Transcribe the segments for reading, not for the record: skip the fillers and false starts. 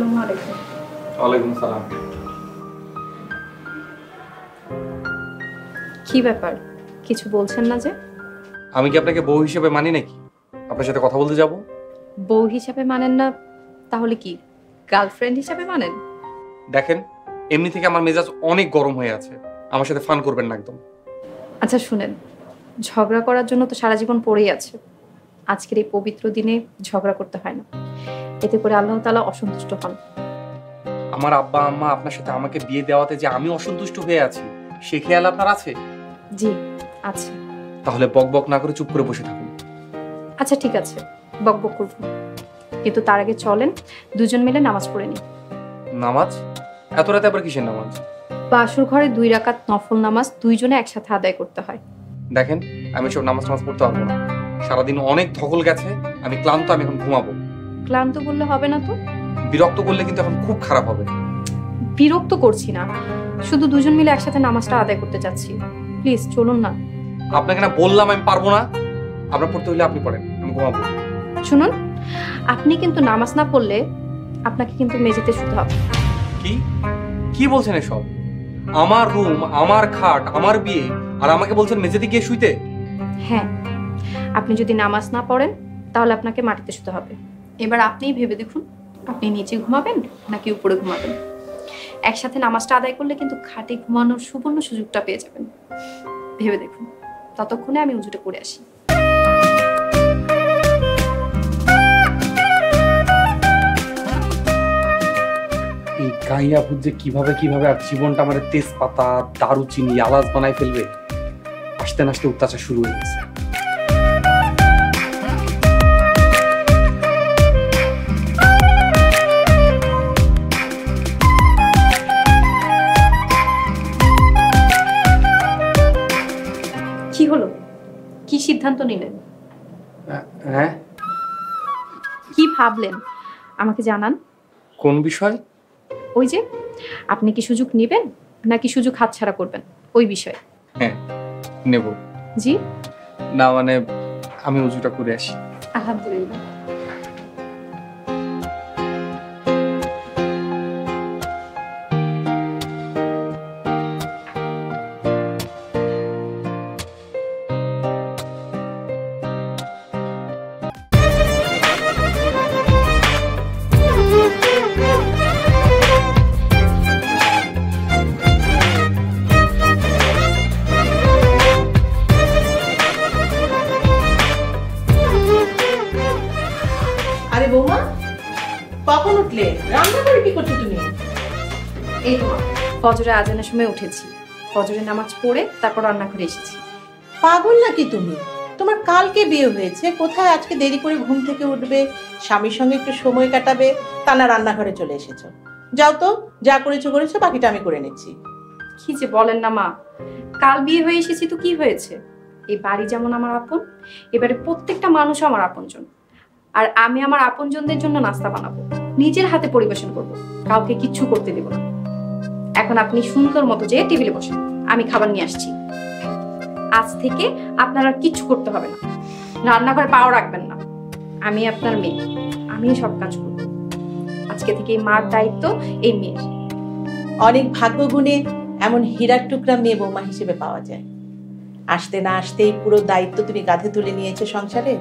আসসালামু আলাইকুম। ওয়ালাইকুম সালাম। কি ব্যাপার, কিছু বলছেন না যে? আমি কি আপনাকে বউ হিসেবে মানি নাকি আপনার সাথে কথা বলতে যাব? বউ হিসাবে মানেন না, তাহলে কি গার্লফ্রেন্ড হিসাবে মানেন? দেখেন, এমনি থেকে আমার মেজাজ অনেক গরম হয়ে আছে, আমার সাথে ফান করবেন না একদম। আচ্ছা শুনেন, ঝগড়া করার জন্য তো সারা জীবন পড়েই আছে। আজকের এই পবিত্র দিনে ঝগড়া করতে হয় না, এতে করে আল্লাহ তাআলা অসন্তুষ্ট হন। আমার আব্বা আম্মা আপনার সাথে আমাকে বিয়ে দেওয়াতে যে আমি অসন্তুষ্ট হয়ে আছি, সে খেয়াল আপনার আছে? জি আছে। তাহলে বক বক না করে চুপ করে বসে থাকুন। আচ্ছা ঠিক আছে, বকবক করব, কিন্তু তার আগে চলেন দুজন মিলে নামাজ পড়ে নিই। নামাজ? এত রাতে আবার কিসের নামাজ? বাসর ঘরে 2 রাকাত নফল নামাজ দুইজনে একসাথে আদায় করতে হয়। দেখেন, আমি সব নামাজ পড়তে পারবো না, সারাদিন অনেক ধকল গেছে, আমি ক্লান্ত, আমি এখন ঘুমাবো। ক্লান্ত বললে হবে না তো। বিরক্ত করলে কিন্তু এখন খুব খারাপ হবে। বিরক্ত করছি না, শুধু দুজন মিলে একসাথে নামাজটা আদায় করতে যাচ্ছি, প্লিজ চলুন না। আপনাকে না বললাম আমি পারবো না? আপনার পড়তে হলে আপনি পড়েন, আমি ঘুমাবো। শুনুন, আপনি কিন্তু নামাজ না পড়লে আপনাকে কিন্তু মেঝেতে শুতে হবে। কি কি বলছেন এসব? আমার রুম, আমার খাট, আমার বিয়ে, আর আমাকে বলছেন মেঝেতে গিয়ে শুইতে? হ্যাঁ, আপনি যদি নামাজ না পড়েন তাহলে আপনাকে মাটিতে শুতে হবে। এবার আপনিই ভেবে দেখুন, আপনি নিচে ঘুমাবেন নাকি উপরে ঘুমাবেন। একসাথে নামাজটা আদায় করলে কিন্তু খাটে ঘুমানোর সুবর্ণ সুযোগটা পেয়ে যাবেন। ভেবে দেখুন, ততক্ষণে আমি উজুটা করে আসি। এই গাইয়া বুঝে কিভাবে কিভাবে আর জীবনটা আমার তেজপাতা, দারুচিনি, এলাচ বানাই ফেলবে। আসতে নাসতে অত্যাচার শুরু হয়ে গেছে। কি হলো, কি সিদ্ধান্ত নিলেন? হ্যাঁ, কি ভাবলেন আমাকে জানান। কোন বিষয়? ওই যে আপনি কি সুযোগ নেবেন নাকি সুযোগ হাতছাড়া করবেন, ওই বিষয়ে। হ্যাঁ নেব। জি না মানে আমি উজুটা করে আসি। আলহামদুলিল্লাহ। আরে বৌমা, কখন উঠলে? রান্না করে কি করছো তুমি? এই তো ফজরে আজানের সময় উঠেছি, ফজরের নামাজ পড়ে তারপর রান্নাঘরে এসেছি। পাগল নাকি তুমি? তোমার কালকে বিয়ে হয়েছে, কোথায় আজকে দেরি করে ঘুম থেকে উঠবে, স্বামীর সঙ্গে একটু সময় কাটাবে, তা না রান্নাঘরে চলে এসেছো। যাও তো, যা করেছো করেছো, বাকিটা আমি করে নিচ্ছি। কি যে বলেন না মা, কাল বিয়ে হয়ে এসেছি তো কি হয়েছে? এই বাড়ি যেমন আমার আপন, এবারে প্রত্যেকটা মানুষ আমার আপনজন। আর আমি আমার আপনজনদের জন্য নাস্তা বানাবো, নিজের হাতে পরিবেশন করব, কাউকে কিচ্ছু করতে দেব না। এখন আপনি সুন্দর মতো যেয়ে টেবিলে বসেন, আমি খাবার নিয়ে আসছি। আজ থেকে আপনার আর কিচ্ছু করতে হবে না, রান্নাঘরে পাও রাখবেন না। আমি আপনার মেয়ে, আমি সব কাজ করব। আজকে থেকে এই মার দায়িত্ব এই মেয়ের। অনেক ভাগ্য গুণে এমন হীরার টুকরা মেয়ে বৌমা হিসেবে পাওয়া যায়। আসতে না আসতেই পুরো দায়িত্ব তুমি কাঁধে তুলে নিয়েছো সংসারে।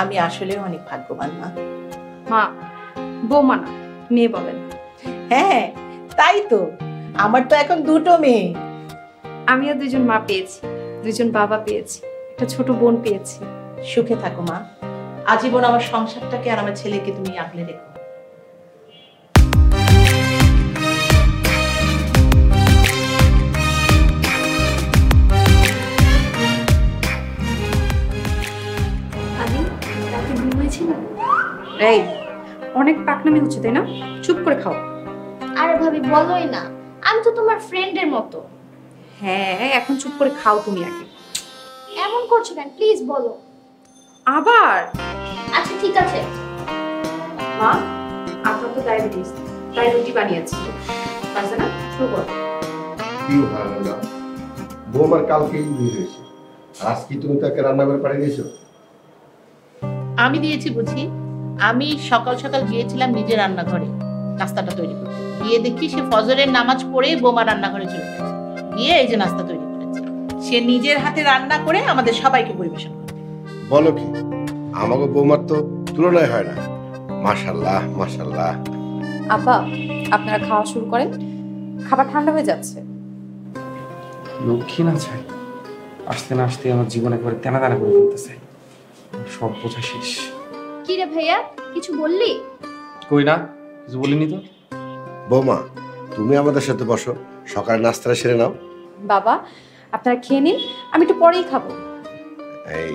আমি আসলে অনেক ভাগ্যবান মা। মা, বৌমা না, মেয়ে বলেন। হ্যাঁ তাই তো, আমার তো এখন দুটো মেয়ে। আমিও দুজন মা পেয়েছি, দুজন বাবা পেয়েছি, একটা ছোট বোন পেয়েছি। সুখে থাকো মা, আজীবন আমার সংসারটাকে আর আমার ছেলেকে তুমি আগলে রেখো। এই অনেক পাকনামি হচ্ছে তাই না? চুপ করে খাও। আরে ভাবি বলোই না, আমি তো তোমার ফ্রেন্ডের মতো। হ্যাঁ এখন চুপ করে খাও তুমি আগে। এমন করছো কেন, প্লিজ বলো। আবার? আচ্ছা ঠিক আছে। মা, আপনার তো ডায়াবেটিস, তাই রুটি বানিয়েছি, পারছে না? শুরু করো। বৌমার কালকেই বিয়ে হয়েছে, আজ কি তুমি তাকে রান্না করে পাঠিয়ে দিয়েছো? আমি দিয়েছি বুঝি? আমি সকাল সকাল গিয়েছিলাম নিজের রান্নাঘরে নাস্তাটা তৈরি করতে, গিয়ে দেখি সে ফজরের নামাজ পড়ে বোমা রান্নাঘরে চলে গেছে, গিয়ে এই যে নাস্তা তৈরি করেছে। সে নিজের হাতে রান্না করে আমাদের সবাইকে পরিবেশন করবে। বলো কি, আমাকে বৌমার তো তুলনায় হয় না। মাশাল্লাহ মাশাল্লাহ। আপা, আপনারা খাওয়া শুরু করেন, খাবার ঠান্ডা হয়ে যাচ্ছে। লক্ষ্মী না চাই, আসতে না আসতে আমার জীবন একবারে তেনা তেনা করে ফেলতেছে। সব বোঝা শেষ। কি রে ভাইয়া, কিছু বললি? কই না, কিছু বলিনি তো। বৌমা, তুমি আমাদের সাথে বসো, সকালে নাস্তাটা সেরে নাও। বাবা, আপনারা খেয়ে নিন, আমি একটু পরেই খাবো। এই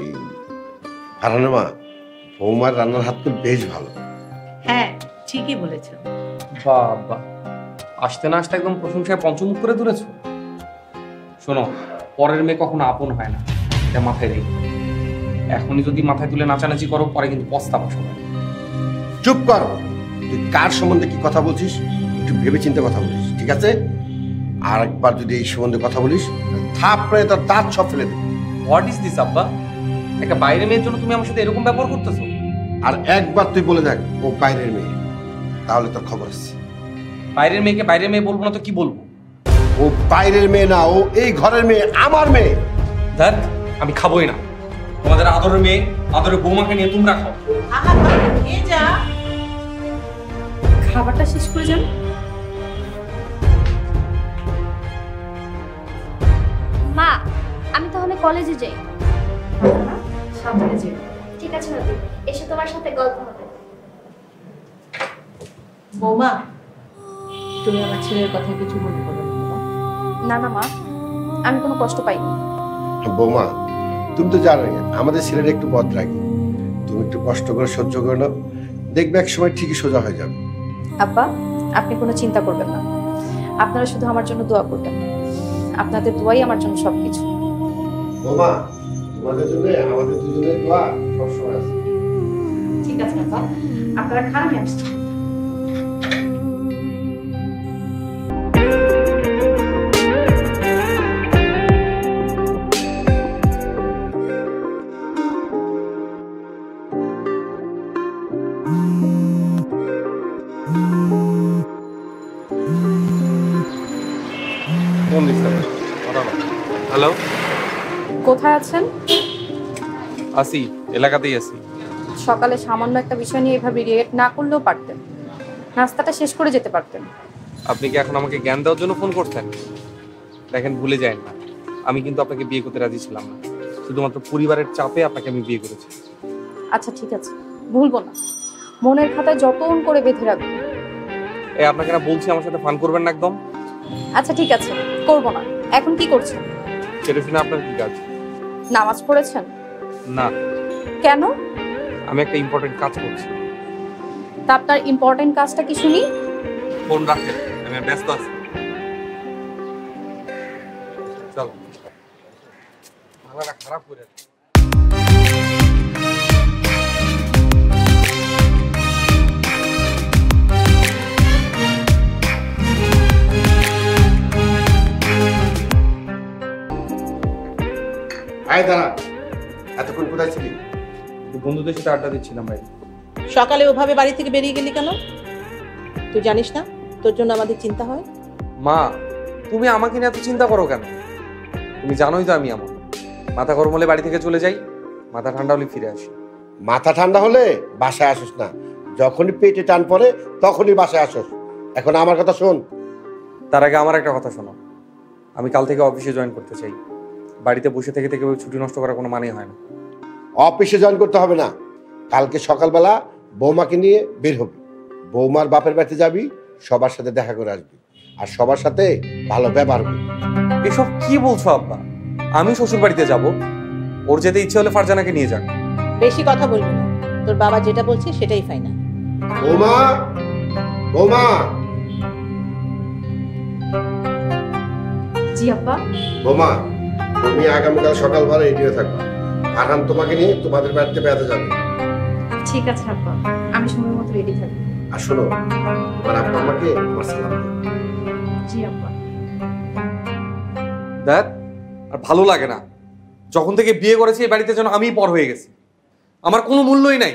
ফারহানা মা, বৌমার রান্নার হাত তো বেশ ভালো। হ্যাঁ, ঠিকই বলেছো। বাবা, আসতে না আসতে একদম প্রশংসায় পঞ্চমুখ করে তুলেছো। শোনো, পরের মেয়ে কখনো আপন হয় না, এটা মাথায় রেখে। এখনই যদি মাথায় তুলে নাচানাচি করো, পরে কিন্তু পস্তাবো সবাই। চুপ কর, তুই কার সম্বন্ধে কি কথা বলছিস একটু ভেবে চিন্তে কথা বলিস, ঠিক আছে? আর একবার যদি এই সম্বন্ধে কথা বলিস, থাপড়ে তোর দাঁত সব ফেলে দেবে। হোয়াট ইজ দিস আব্বা? একটা বাইরের মেয়ের জন্য তুমি আমার সাথে এরকম ব্যবহার করতেছো? আর একবার তুই বলে দেখ ও বাইরের মেয়ে, তাহলে তোর খবর আছে। বাইরের মেয়েকে বাইরের মেয়ে বলবো না তো কি বলবো? ও বাইরের মেয়ে না, ও এই ঘরের মেয়ে, আমার মেয়ে। দেখ, আমি খাবোই না। তোমাদের আদরের মেয়ে, আদরের বৌমাকে নিয়ে তোমরা খাও। আহা, খেয়ে যা। খাবারটা শেষ করে যান। মা, আমি তাহলে কলেজে যাই। সামনে যে ঠিক আছে দাদি, এসে তোমার সাথে গল্প হবে। বৌমা, তুমি আমার ছেলের কথা কিছু মনে করো না বাবা। না না মা, আমি কোনো কষ্ট পাইনি। বৌমা, তুমি তো জানোই আমাদের ছেলেটা একটু বদরাগী। তুমি একটু কষ্ট করে সহ্য করে নাও, দেখবে এক সময় ঠিকই সোজা হয়ে যাবে। আব্বা, আপনি কোনো চিন্তা করবেন না, আপনারা শুধু আমার জন্য দোয়া করবেন। আপনাদের দোয়াই আমার জন্য সবকিছু। বৌমা, তোমাদের জন্য আমাদের দুজনের দোয়া সবসময় আছে। ঠিক আছে আব্বা, আপনারা খান, আমি আসছি। হ্যালো, কোথায় আছেন? আসি, এলাকাতেই আসি। সকালে সামান্য একটা বিষয় নিয়ে এভাবে রিয়েক্ট না করলেও পারতেন, নাস্তাটা শেষ করে যেতে পারতেন। আপনি কি এখন আমাকে জ্ঞান দেওয়ার জন্য ফোন করছেন? দেখেন, ভুলে যান না, আমি কিন্তু আপনাকে বিয়ে করতে রাজি ছিলাম না। শুধুমাত্র পরিবারের চাপে আপনাকে আমি বিয়ে করেছি। আচ্ছা ঠিক আছে, ভুলবো না, মনের খাতায় যতন করে বেঁধে রাখবো। এই আপনাকে না বলছি আমার সাথে ফান করবেন না একদম। আচ্ছা ঠিক আছে, করবো না। এখন কি করছেন? সেটা শুনে আপনার কি কাজ? নামাজ পড়েছেন? না, কেন? আমি একটা ইম্পর্টেন্ট কাজ করছি। তা আপনার ইম্পর্টেন্ট কাজটা কি শুনি? ফোন রাখেন, আমি ব্যস্ত আছি। চলো, ভালোটা খারাপ করে। আয় দাঁড়া, এতক্ষণ কোথায় ছিলি? বন্ধুদের সাথে আড্ডা দিচ্ছিলাম ভাই। সকালে ওভাবে বাড়ি থেকে বেরিয়ে গেলি কেন? তুই জানিস না তোর জন্য আমাদের চিন্তা হয়? মা, তুমি আমাকে নিয়ে এত চিন্তা করো কেন? তুমি জানোই তো আমি আমার মাথা গরম হলে বাড়ি থেকে চলে যাই, মাথা ঠান্ডা হলে ফিরে আসি। মাথা ঠান্ডা হলে বাসায় আসিস না, যখনই পেটে টান পড়ে তখনই বাসায় আসিস। এখন আমার কথা শোন। তার আগে আমার একটা কথা শোনো, আমি কাল থেকে অফিসে জয়েন করতে চাই। বাড়িতে বসে থেকে থেকে ছুটি নষ্ট করার কোনো মানেই হয় না। অফিসে জয়েন করতে হবে না, কালকে সকালবেলা বৌমাকে নিয়ে বের হবি। বৌমার বাপের বাড়িতে যাবি, সবার সাথে দেখা করে আসবি, আর সবার সাথে ভালো ব্যবহার করবি। এসব কি বলছো আব্বা? আমি শ্বশুর বাড়িতে যাব, ওর যেতে ইচ্ছে হলে ফারজানাকে নিয়ে যাক। বেশি কথা বলবি না, তোর বাবা যেটা বলছে সেটাই ফাইনাল। বৌমা, বৌমা। জি আব্বা। বৌমা, তুমি আগামীকাল সকালবেলা রেডি হয়ে থাকবা। আরাম তোমাকে নিয়ে তোমাদের বাড়িতে বেড়াতে যাবে। ঠিক আছে আব্বা, আমি সময় মতো রেডি থাকবো। আর শোনো, তোমার আব্বা আমাকে আমার সালাম দিও। জি আব্বা। দেখ, আর ভালো লাগে না, যখন থেকে বিয়ে করেছি এই বাড়িতে যেন আমিই পর হয়ে গেছি, আমার কোনো মূল্যই নাই।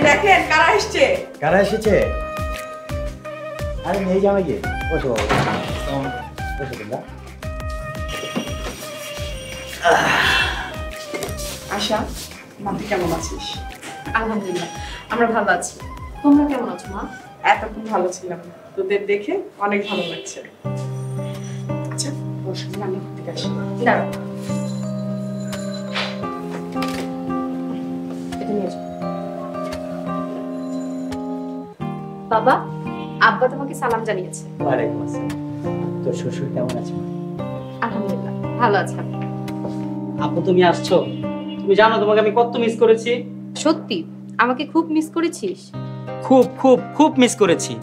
দেখেন কারা এসছে। কারা এসেছে? আরে নেই জামাই গিয়ে বসো বাবা, বসো তোমরা। আশা, মাথা কেমন আছিস? আলহামদুলিল্লাহ, আমরা ভালো আছি। তোমরা কেমন আছো মা? এতক্ষণ ভালো ছিলাম, তোদের দেখে অনেক ভালো লাগছে। আচ্ছা তোর সঙ্গে রান্না করতে গেছি। দাঁড়াও, এটা নিয়ে এসো। বাবা, আব্বা তোমাকে সালাম জানিয়েছে। ওয়ালাইকুম আসসালাম। তোর শ্বশুর কেমন আছে? আলহামদুলিল্লাহ, ভালো আছে। আপু তুমি আসছো? তুমি জানো তোমাকে আমি কত মিস করেছি। সত্যি আমাকে খুব মিস করেছিস? খুব খুব খুব মিস করেছি।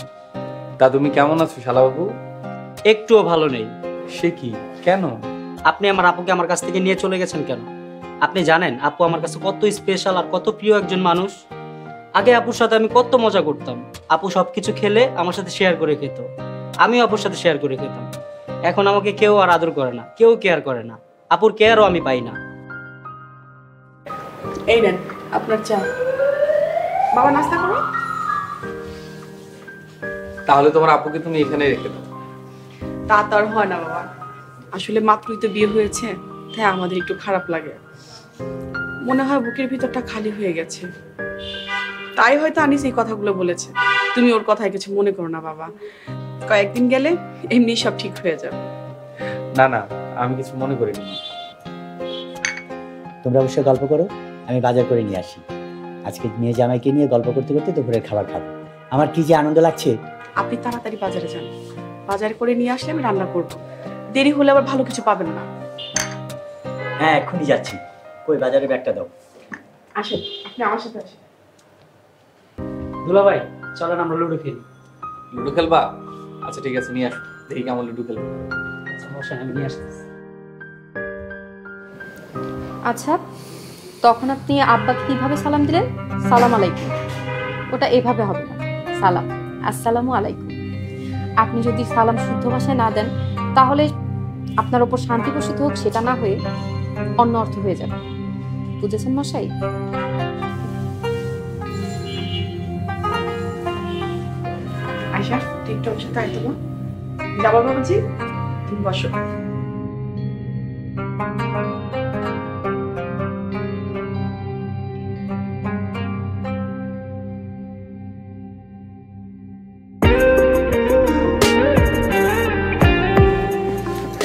তা তুমি কেমন আছো শালাবাবু? একটুও ভালো নেই। সে কি, কেন? আপনি আমার আপুকে আমার কাছ থেকে নিয়ে চলে গেছেন কেন? আপনি জানেন আপু আমার কাছে কত স্পেশাল আর কত প্রিয় একজন মানুষ। আগে আপুর সাথে আমি কত মজা করতাম। আপু সবকিছু খেলে আমার সাথে শেয়ার করে খেত, আমিও আপুর সাথে শেয়ার করে খেতাম। এখন আমাকে কেউ আর আদর করে না, কেউ কেয়ার করে না। আপুর কেয়ারও আমি পাই না। এই নেন আপনার চা। বাবা নাস্তা করো। তাহলে তোমার আপুকে তুমি এখানে রেখে দাও। তা তো আর হয় না বাবা, আসলে মাত্রই তো বিয়ে হয়েছে, তাই আমাদের একটু খারাপ লাগে। মনে হয় বুকের ভিতরটা খালি হয়ে গেছে, তাই হয়তো আনিস এই কথাগুলো বলেছে। তুমি ওর কথায় কিছু মনে করো না বাবা, কয়েকদিন গেলে এমনি সব ঠিক হয়ে যাবে। না না, আমি কিছু মনে করিনি। তোমরা অবশ্যই গল্প করো, আমি বাজার করে নিয়ে আসি। আজকে মেয়ে জামাইকে নিয়ে গল্প করতে করতে দুপুরের খাবার খাবো। আমার কি যে আনন্দ লাগছে। আপনি তাড়াতাড়ি বাজারে যান, বাজার করে নিয়ে আসলে আমি রান্না করবো। দেরি হলে আবার ভালো কিছু পাবেন না। হ্যাঁ এক্ষুনি যাচ্ছি। কই বাজারে ব্যাগটা দাও। আসেন, আপনি আমার সাথে আসেন। দুলা ভাই চলেন আমরা লুডো খেলি। লুডো খেলবা? আচ্ছা ঠিক আছে, নিয়ে আসো, দেখি কেমন লুডো খেলবো। আচ্ছা বসেন, আমি নিয়ে আসতেছি। আচ্ছা, তখন আপনি আব্বাকে কিভাবে সালাম দিলেন? সালাম আলাইকুম। ওটা এভাবে হবে না, সালাম, আসসালামু আলাইকুম। আপনি যদি সালাম শুদ্ধ ভাষায় না দেন, তাহলে আপনার ওপর শান্তি বর্ষিত হোক সেটা না হয়ে অন্য অর্থ হয়ে যাবে। বুঝেছেন মশাই? আয়শা, টিকটক সাথে আয় তো। যাবো বাবাজি, তুমি বসো।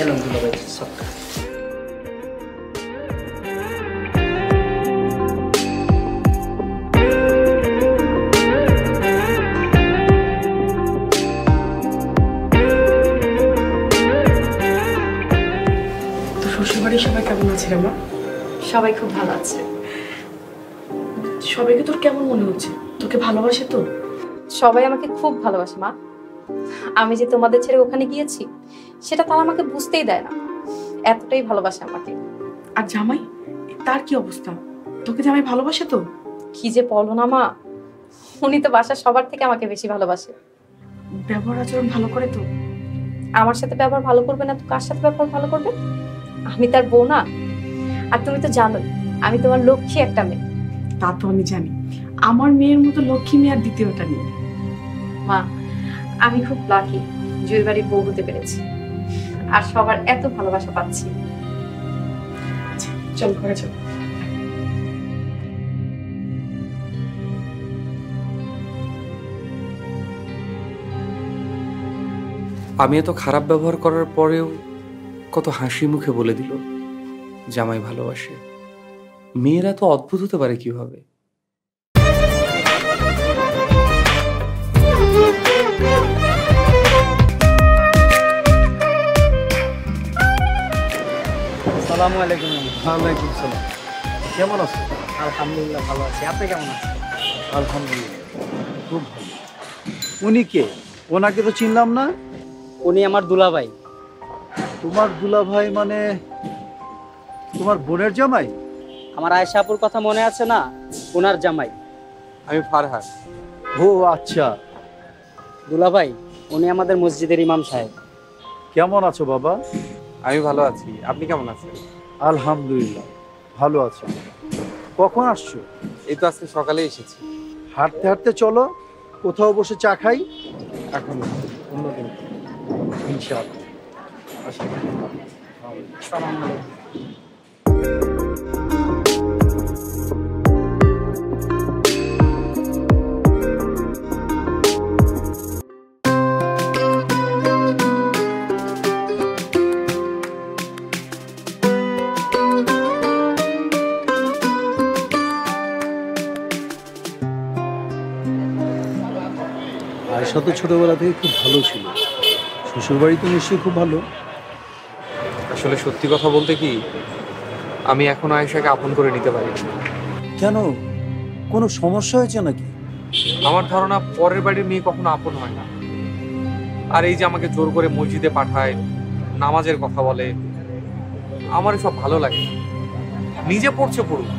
এলাম দুলা ভাই সব। তো শ্বশুরবাড়ির সবাই কেমন আছে রে মা? সবাই খুব ভালো আছে। সবাইকে তোর কেমন মনে হচ্ছে? তোকে ভালোবাসে তো? সবাই আমাকে খুব ভালোবাসে মা। আমি যে তোমাদের ছেড়ে ওখানে গিয়েছি সেটা তারা আমাকে বুঝতেই দেয় না, এতটাই ভালোবাসে আমাকে। আর জামাই, তার কি অবস্থা? তোকে জামাই ভালোবাসে তো? কি যে বলো না মা, উনি তো বাসার সবার থেকে আমাকে বেশি ভালোবাসে। ব্যবহার আচরণ ভালো করে তো? আমার সাথে ব্যবহার ভালো করবে না তো কার সাথে ব্যবহার ভালো করবে? আমি তার বউ না? আর তুমি তো জানোই আমি তোমার লক্ষ্মী একটা মেয়ে। তা তো আমি জানি, আমার মেয়ের মতো লক্ষ্মী মেয়ে আর দ্বিতীয়টা নেই। মা, আমি খুব লাকি জুয়ের বাড়ির বউ হতে পেরেছি আর সবার এত ভালোবাসা পাচ্ছি। চল ঘরে চল। আমি এত খারাপ ব্যবহার করার পরেও কত হাসি মুখে বলে দিল জামাই ভালোবাসে। মেয়েরা তো অদ্ভুত হতে পারে কিভাবে। আসসালামু আলাইকুম। ওয়ালাইকুম সালাম। কেমন আছো? আলহামদুলিল্লাহ ভালো আছি, আপনি কেমন আছেন? আলহামদুলিল্লাহ খুব ভালো। উনি কে? ওনাকে তো চিনলাম না। উনি আমার দুলা ভাই। তোমার দুলা ভাই মানে তোমার বোনের জামাই? আমার আয়েশা আপুর কথা মনে আছে না? ওনার জামাই। আমি ফারহান। ও আচ্ছা। দুলা ভাই, উনি আমাদের মসজিদের ইমাম সাহেব। কেমন আছো বাবা? আমি ভালো আছি, আপনি কেমন আছেন? আলহামদুলিল্লাহ ভালো আছি। কখন আসছো? এই তো আজকে সকালে এসেছি। হাঁটতে হাঁটতে চলো, কোথাও বসে চা খাই। এখন অন্যদিন ইনশাআল্লাহ। আসসালামু আলাইকুম। আয়েশা তো ছোটবেলা থেকে খুব ভালো ছিল, শ্বশুরবাড়ি তো নিশ্চয়ই খুব ভালো। আসলে সত্যি কথা বলতে কি, আমি এখন আয়েশাকে আপন করে নিতে পারি না। কেন, কোনো সমস্যা হয়েছে নাকি? আমার ধারণা পরের বাড়ির মেয়ে কখনো আপন হয় না। আর এই যে আমাকে জোর করে মসজিদে পাঠায়, নামাজের কথা বলে, আমার সব ভালো লাগে না। নিজে পড়ছে পড়ুক,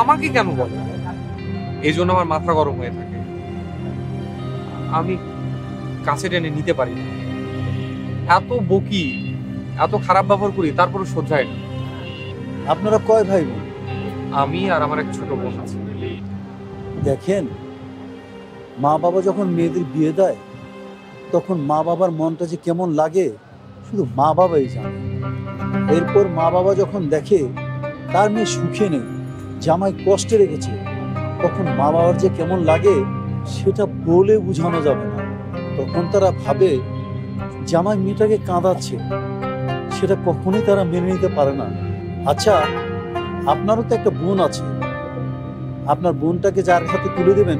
আমাকে কেন বলে? এই জন্য আমার মাথা গরম হয়ে থাকে। আমি কাছে টেনে নিতে পারি না। এত বকি, এত খারাপ ব্যবহার করি, তারপরে সহ্য হয় না। আপনারা কয় ভাই বোন? আমি আর আমার এক ছোট বোন আছে। দেখেন, মা বাবা যখন মেয়েদের বিয়ে দেয় তখন মা বাবার মনটা যে কেমন লাগে শুধু মা বাবাই জানে। এরপর মা বাবা যখন দেখে তার মেয়ে সুখে নেই, জামাই কষ্টে রেখেছে, তখন মা বাবার যে কেমন লাগে সেটা বলে বোঝানো যাবে না। তখন তারা ভাবে জামাই মেয়েটাকে কাঁদাচ্ছে, সেটা কখনোই তারা মেনে নিতে পারে না। আচ্ছা, আপনারও তো একটা বোন আছে, আপনার বোনটাকে যার হাতে তুলে দেবেন,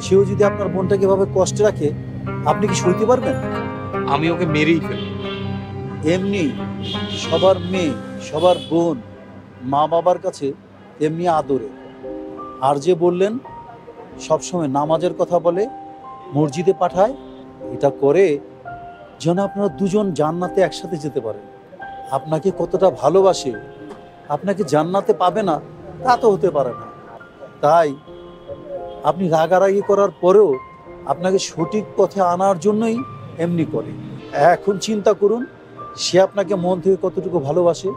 সেও যদি আপনার বোনটাকে এভাবে কষ্টে রাখে, আপনি কি সইতে পারবেন? আমি ওকে মেরেই ফেলি। এমনি সবার মেয়ে, সবার বোন মা বাবার কাছে এমনি আদরে। আর যে বললেন সবসময় নামাজের কথা বলে, মসজিদে পাঠায়, এটা করে যেন আপনারা দুজন জান্নাতে একসাথে যেতে পারেন। আপনাকে কতটা ভালোবাসে, আপনাকে জান্নাতে পাবে না তা তো হতে পারে না। তাই আপনি রাগারাগি করার পরেও আপনাকে সঠিক পথে আনার জন্যই এমনি করে। এখন চিন্তা করুন সে আপনাকে মন থেকে কতটুকু ভালোবাসে।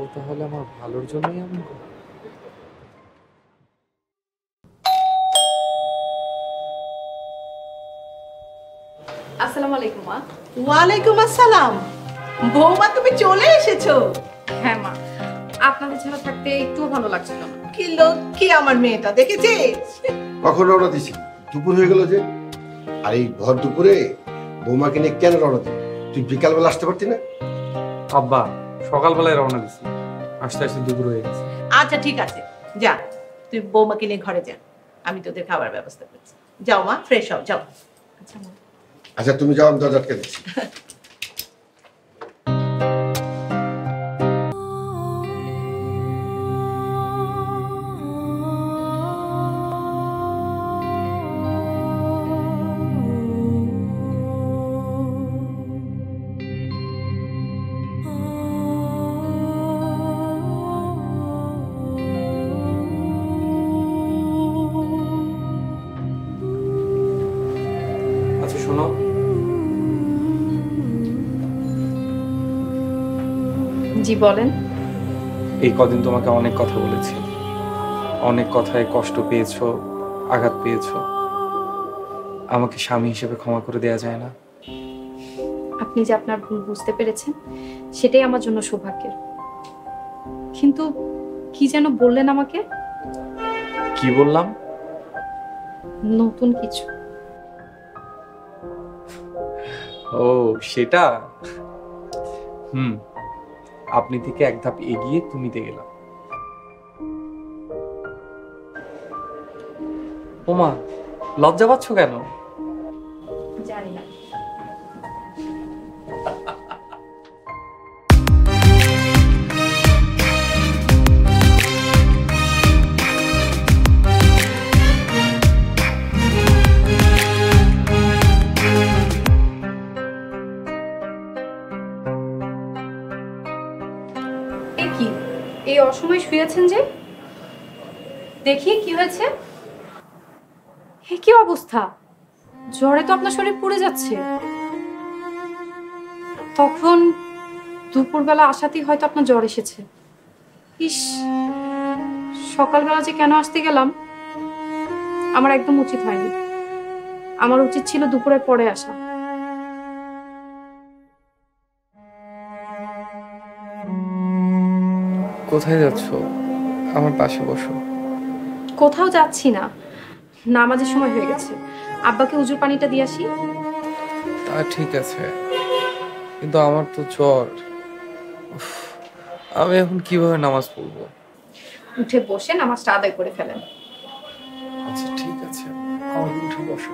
ও তাহলে আমার ভালোর জন্যই এমন করে। আসসালামু আলাইকুম মা। ওয়ালাইকুম আসসালাম। বৌমা, তুমি চলে এসেছো? হ্যাঁ মা, আপনাদের ছাড়া থাকতে একটুও ভালো লাগছিল না। কি লক্ষ্মী আমার মেয়েটা, দেখেছিস? কখন রওনা দিছি? দুপুর হয়ে গেল যে। আর এই ভর দুপুরে বৌমাকে নিয়ে কেন রওনা দিই? তুই বিকালবেলা আসতে পারতি না? আব্বা সকালবেলায় রওনা দিছি, আস্তে আস্তে দুপুর হয়ে গেছে। আচ্ছা ঠিক আছে, যা তুই বৌমাকে নিয়ে ঘরে যা, আমি তোদের খাবার ব্যবস্থা করছি। যাও মা, ফ্রেশ হও, যাও। আচ্ছা মা। আচ্ছা তুমি যাও, আমি দরজা আটকে দিচ্ছি। আচ্ছা শোনো, জি বলেন। এই কদিন তোমাকে অনেক কথা বলেছি, অনেক কথায় কষ্ট পেয়েছো, আঘাত পেয়েছো। আমাকে স্বামী হিসেবে ক্ষমা করে দেয়া যায় না? আপনি যে আপনার ভুল বুঝতে পেরেছেন সেটাই আমার জন্য সৌভাগ্যের। কিন্তু কি যেন বললেন আমাকে? কি বললাম? নতুন কিছু। ও সেটা, আপনি থেকে এক ধাপ এগিয়ে তুমিতে গেলাম। ওমা, লজ্জা পাচ্ছ কেন? জানি না। এই অসময় শুয়েছেন যে? দেখি কি হয়েছে। কি অবস্থা? জ্বরে তো আপনার শরীর পুড়ে যাচ্ছে। তখন দুপুরবেলা আসাতেই হয়তো আপনার জ্বর এসেছে। ইস, সকালবেলা যে কেন আসতে গেলাম আমার একদম উচিত হয়নি। আমার উচিত ছিল দুপুরের পরে আসা। কোথায় যাচ্ছ? আমার পাশে বসো। কোথাও যাচ্ছি না, নামাজের সময় হয়ে গেছে। আব্বাকে উজুর পানিটা দিয়ে আসি। তা ঠিক আছে, কিন্তু আমার তো জ্বর। আমি এখন কিভাবে নামাজ পড়বো? উঠে বসে নামাজটা আদায় করে ফেলেন। আচ্ছা ঠিক আছে, আমাকে উঠে বসো।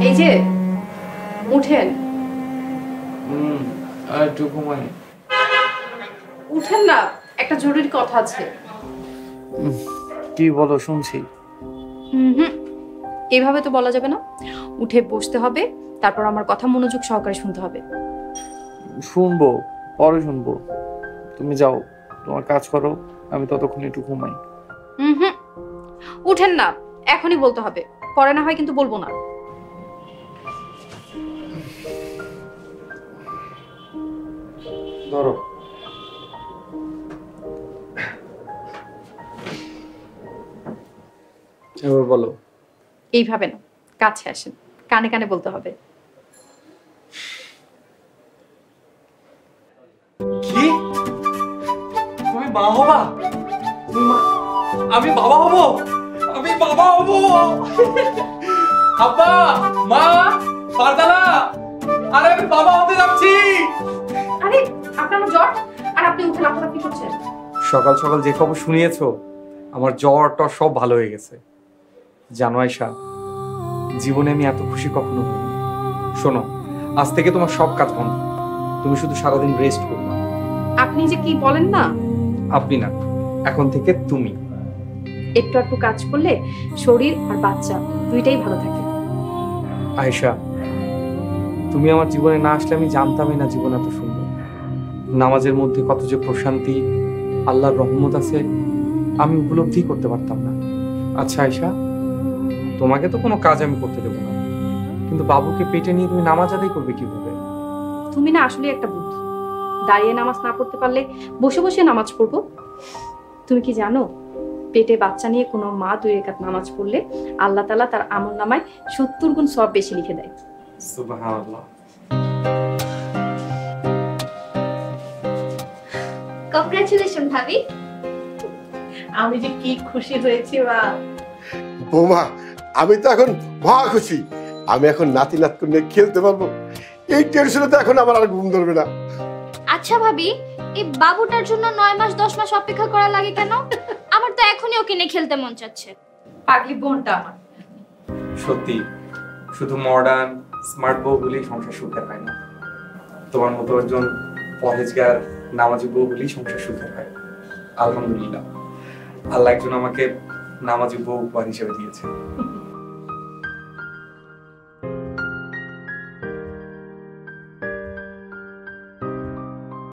এই যে উঠেন। আর একটু ঘুমাই। উঠেন না, একটা জরুরি কথা আছে। কি বলো, শুনছি। এভাবে তো বলা যাবে না, উঠে বসতে হবে, তারপর আমার কথা মনোযোগ সহকারে শুনতে হবে। শুনবো, পরে শুনবো। তুমি যাও, তোমার কাজ করো, আমি ততক্ষণ একটু ঘুমাই। উঠেন না, এখনই বলতে হবে, পরে না হয় কিন্তু বলবো না। ধরো। এবার বলো। এইভাবে না, কাছে আসেন, কানে কানে বলতে হবে। কি? তুমি মা হবা? আমি বাবা হব? আমি বাবা হব? আব্বা, মা, ফারদানা, আরে আমি বাবা হতে যাচ্ছি। আরে আপনার জ্বর, আর আপনি উঠে আপনারা কি করছেন? সকাল সকাল যে খবর শুনিয়েছো, আমার জ্বরটা সব ভালো হয়ে গেছে। জানো আয়শা, জীবনে আমি এত খুশি কখনো হইনি। শোনো, আজ থেকে তোমার সব কাজ বন্ধ, তুমি শুধু সারাদিন রেস্ট করবে। আপনি যে কি বলেন না। আপনি না, এখন থেকে তুমি। একটু একটু কাজ করলে শরীর আর বাচ্চা দুইটাই ভালো থাকে। আয়েশা, তুমি আমার জীবনে না আসলে আমি জানতামই না জীবন এত সুন্দর। নামাজের মধ্যে কত যে প্রশান্তি, আল্লাহর রহমত আছে, আমি উপলব্ধি করতে পারতাম না। আচ্ছা আয়েশা, তোমাকে তো কোনো কাজ আমি করতে দেবো না, কিন্তু বাবুকে পেটে নিয়ে তুমি নামাজ আদায় করবে কিভাবে? তুমি না আসলে একটা বুদ্ধ। দাঁড়িয়ে নামাজ না পড়তে পারলে বসে বসে নামাজ পড়বো। তুমি কি জানো, পেটে বাচ্চা নিয়ে কোনো মা 2 রাকাত নামাজ পড়লে আল্লাহ তাআলা তার আমলনামায় 70 গুণ সওয়াব বেশি লিখে দেয়। সুবহানাল্লাহ। কংগ্রাচুলেশন ভাবি। আমি যে কি খুশি হয়েছি মা। বৌমা, আমি তো এখন মহা খুশি। আমি এখন নাতি নাতকুন নিয়ে খেলতে পারবো। এই টেনশনে তো এখন আমার আর ঘুম ধরবে না। আচ্ছা ভাবি, এই বাবুটার জন্য 9 মাস 10 মাস অপেক্ষা করা লাগে কেন? আমার তো এখনই ওকে নিয়ে খেলতে মন চাচ্ছে। পাগলি বোনটা আমার। সত্যি, শুধু মডার্ন স্মার্ট বউগুলি সংসার সুখের হয় না, তোমার মতো একজন পরেজগার নামাজি বউগুলি সংসার সুখের হয়। আলহামদুলিল্লাহ, আল্লাহ একজন আমাকে নামাজি বউ উপহার হিসেবে দিয়েছে।